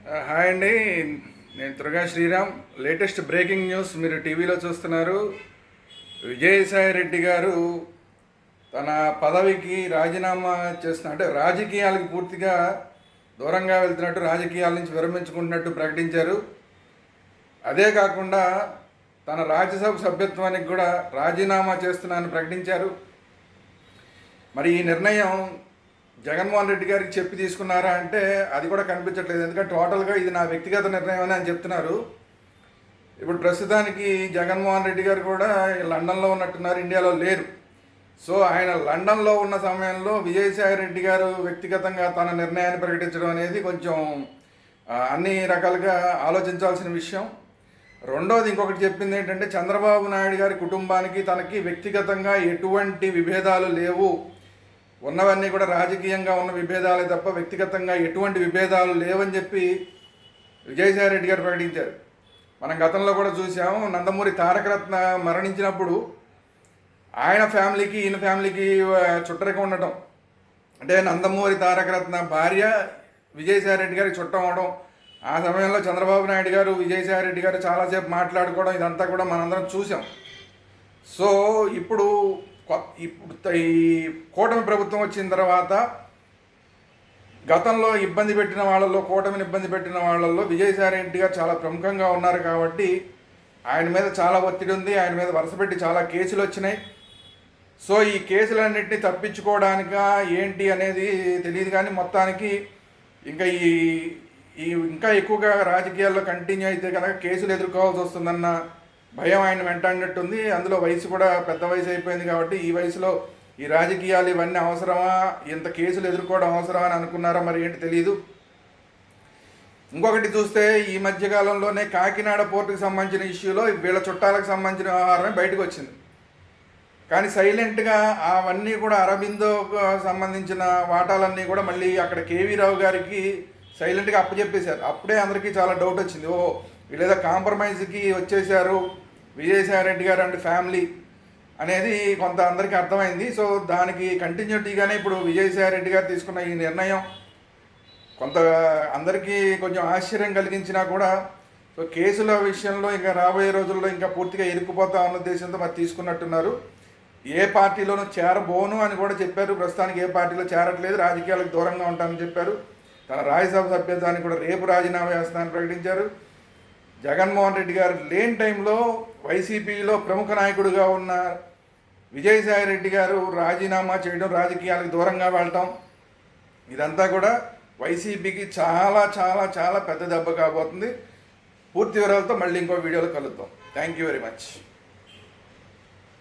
Hi అండి. నేను Durga Sriram. Latest breaking news మీరు టీవీలో చూస్తున్నారు. విజయసాయి రెడ్డి గారు తన పదవికి రాజీనామా చేస్తున్న అంటే రాజకీయాలకు పూర్తిగా దూరంగా వెళ్తున్నట్టు, రాజకీయాల నుంచి విరమించుకుంటున్నట్టు ప్రకటించారు. అదే కాకుండా తన రాజ్యసభ సభ్యత్వానికి కూడా రాజీనామా చేస్తున్నానని ప్రకటించారు. మరి ఈ నిర్ణయం జగన్మోహన్ రెడ్డి గారికి చెప్పి తీసుకున్నారా అంటే అది కూడా కనిపించట్లేదు. ఎందుకంటే టోటల్గా ఇది నా వ్యక్తిగత నిర్ణయం అని ఆయన చెప్తున్నారు. ఇప్పుడు ప్రస్తుతానికి జగన్మోహన్ రెడ్డి గారు కూడా లండన్లో ఉన్నట్టున్నారు, ఇండియాలో లేరు. సో ఆయన లండన్లో ఉన్న సమయంలో విజయసాయి రెడ్డి గారు వ్యక్తిగతంగా తన నిర్ణయాన్ని ప్రకటించడం అనేది కొంచెం అన్ని రకాలుగా ఆలోచించాల్సిన విషయం. రెండోది ఇంకొకటి చెప్పింది ఏంటంటే, చంద్రబాబు నాయుడు గారి కుటుంబానికి తనకి వ్యక్తిగతంగా ఎటువంటి విభేదాలు లేవు, ఉన్నవన్నీ కూడా రాజకీయంగా ఉన్న విభేదాలే తప్ప వ్యక్తిగతంగా ఎటువంటి విభేదాలు లేవని చెప్పి విజయసాయి రెడ్డి గారు ప్రకటించారు. మనం గతంలో కూడా చూసాము, నందమూరి తారకరత్న మరణించినప్పుడు ఆయన ఫ్యామిలీకి ఈయన ఫ్యామిలీకి చుట్టరికం ఉండటం, అంటే నందమూరి తారకరత్న భార్య విజయసాయి రెడ్డి గారికి చుట్టం అవడం, ఆ సమయంలో చంద్రబాబు నాయుడు గారు విజయసాయి రెడ్డి గారు చాలాసేపు మాట్లాడుకోవడం, ఇదంతా కూడా మనందరం చూసాం. సో ఇప్పుడు ఈ కూటమి ప్రభుత్వం వచ్చిన తర్వాత గతంలో ఇబ్బంది పెట్టిన వాళ్ళల్లో, కూటమిని ఇబ్బంది పెట్టిన వాళ్ళల్లో విజయసాయి రెడ్డి గారు చాలా ప్రముఖంగా ఉన్నారు కాబట్టి ఆయన మీద చాలా ఒత్తిడి ఉంది. ఆయన మీద వరుసపెట్టి చాలా కేసులు వచ్చినాయి. సో ఈ కేసులన్నింటినీ తప్పించుకోవడానికా ఏంటి అనేది తెలియదు, కానీ మొత్తానికి ఇంకా ఇంకా ఎక్కువగా రాజకీయాల్లో కంటిన్యూ అయితే కనుక కేసులు ఎదుర్కోవాల్సి వస్తుందన్న భయం ఆయన వెంటాడినట్టుంది. అందులో వయసు కూడా పెద్ద వయసు అయిపోయింది కాబట్టి ఈ వయసులో ఈ రాజకీయాలు ఇవన్నీ అవసరమా, ఇంత కేసులు ఎదుర్కోవడం అవసరమా అని అనుకున్నారా మరి ఏంటి తెలియదు. ఇంకొకటి చూస్తే ఈ మధ్యకాలంలోనే కాకినాడ పోర్టుకు సంబంధించిన ఇష్యూలో వీళ్ళ చుట్టాలకు సంబంధించిన వ్యవహారమే బయటకు వచ్చింది. కానీ సైలెంట్గా అవన్నీ కూడా అరబిందోకు సంబంధించిన వాటాలన్నీ కూడా మళ్ళీ అక్కడ కేవీ రావు గారికి సైలెంట్గా అప్పచెప్పేశారు. అప్పుడే అందరికీ చాలా డౌట్ వచ్చింది, ఓ వీళ్ళేదో కాంప్రమైజ్కి వచ్చేసారు విజయసాయి రెడ్డి గారు అండ్ ఫ్యామిలీ అనేది కొంత అందరికీ అర్థమైంది. సో దానికి కంటిన్యూటీగానే ఇప్పుడు విజయసాయి రెడ్డి గారు తీసుకున్న ఈ నిర్ణయం కొంత అందరికీ కొంచెం ఆశ్చర్యం కలిగించినా కూడా, సో కేసుల విషయంలో ఇంకా రాబోయే రోజుల్లో ఇంకా పూర్తిగా ఇరుక్కుపోతా ఉన్న ఉద్దేశంతో మరి తీసుకున్నట్టున్నారు. ఏ పార్టీలోనూ చేరబోను అని కూడా చెప్పారు. ప్రస్తుతానికి ఏ పార్టీలో చేరట్లేదు, రాజకీయాలకు దూరంగా ఉంటానని చెప్పారు. తన రాజ్యసభ సభ్యత్వాన్ని కూడా రేపు రాజీనామా చేస్తానని ప్రకటించారు. జగన్మోహన్ రెడ్డి గారు లేని టైంలో వైసీపీలో ప్రముఖ నాయకుడిగా ఉన్న విజయసాయి రెడ్డి గారు రాజీనామా చేయడం, రాజకీయాలకు దూరంగా వెళ్ళటం, ఇదంతా కూడా వైసీపీకి చాలా చాలా చాలా పెద్ద దెబ్బ కాబోతుంది. పూర్తి వివరాలతో మళ్ళీ ఇంకో వీడియోలో కలుద్దాం. Thank you very much.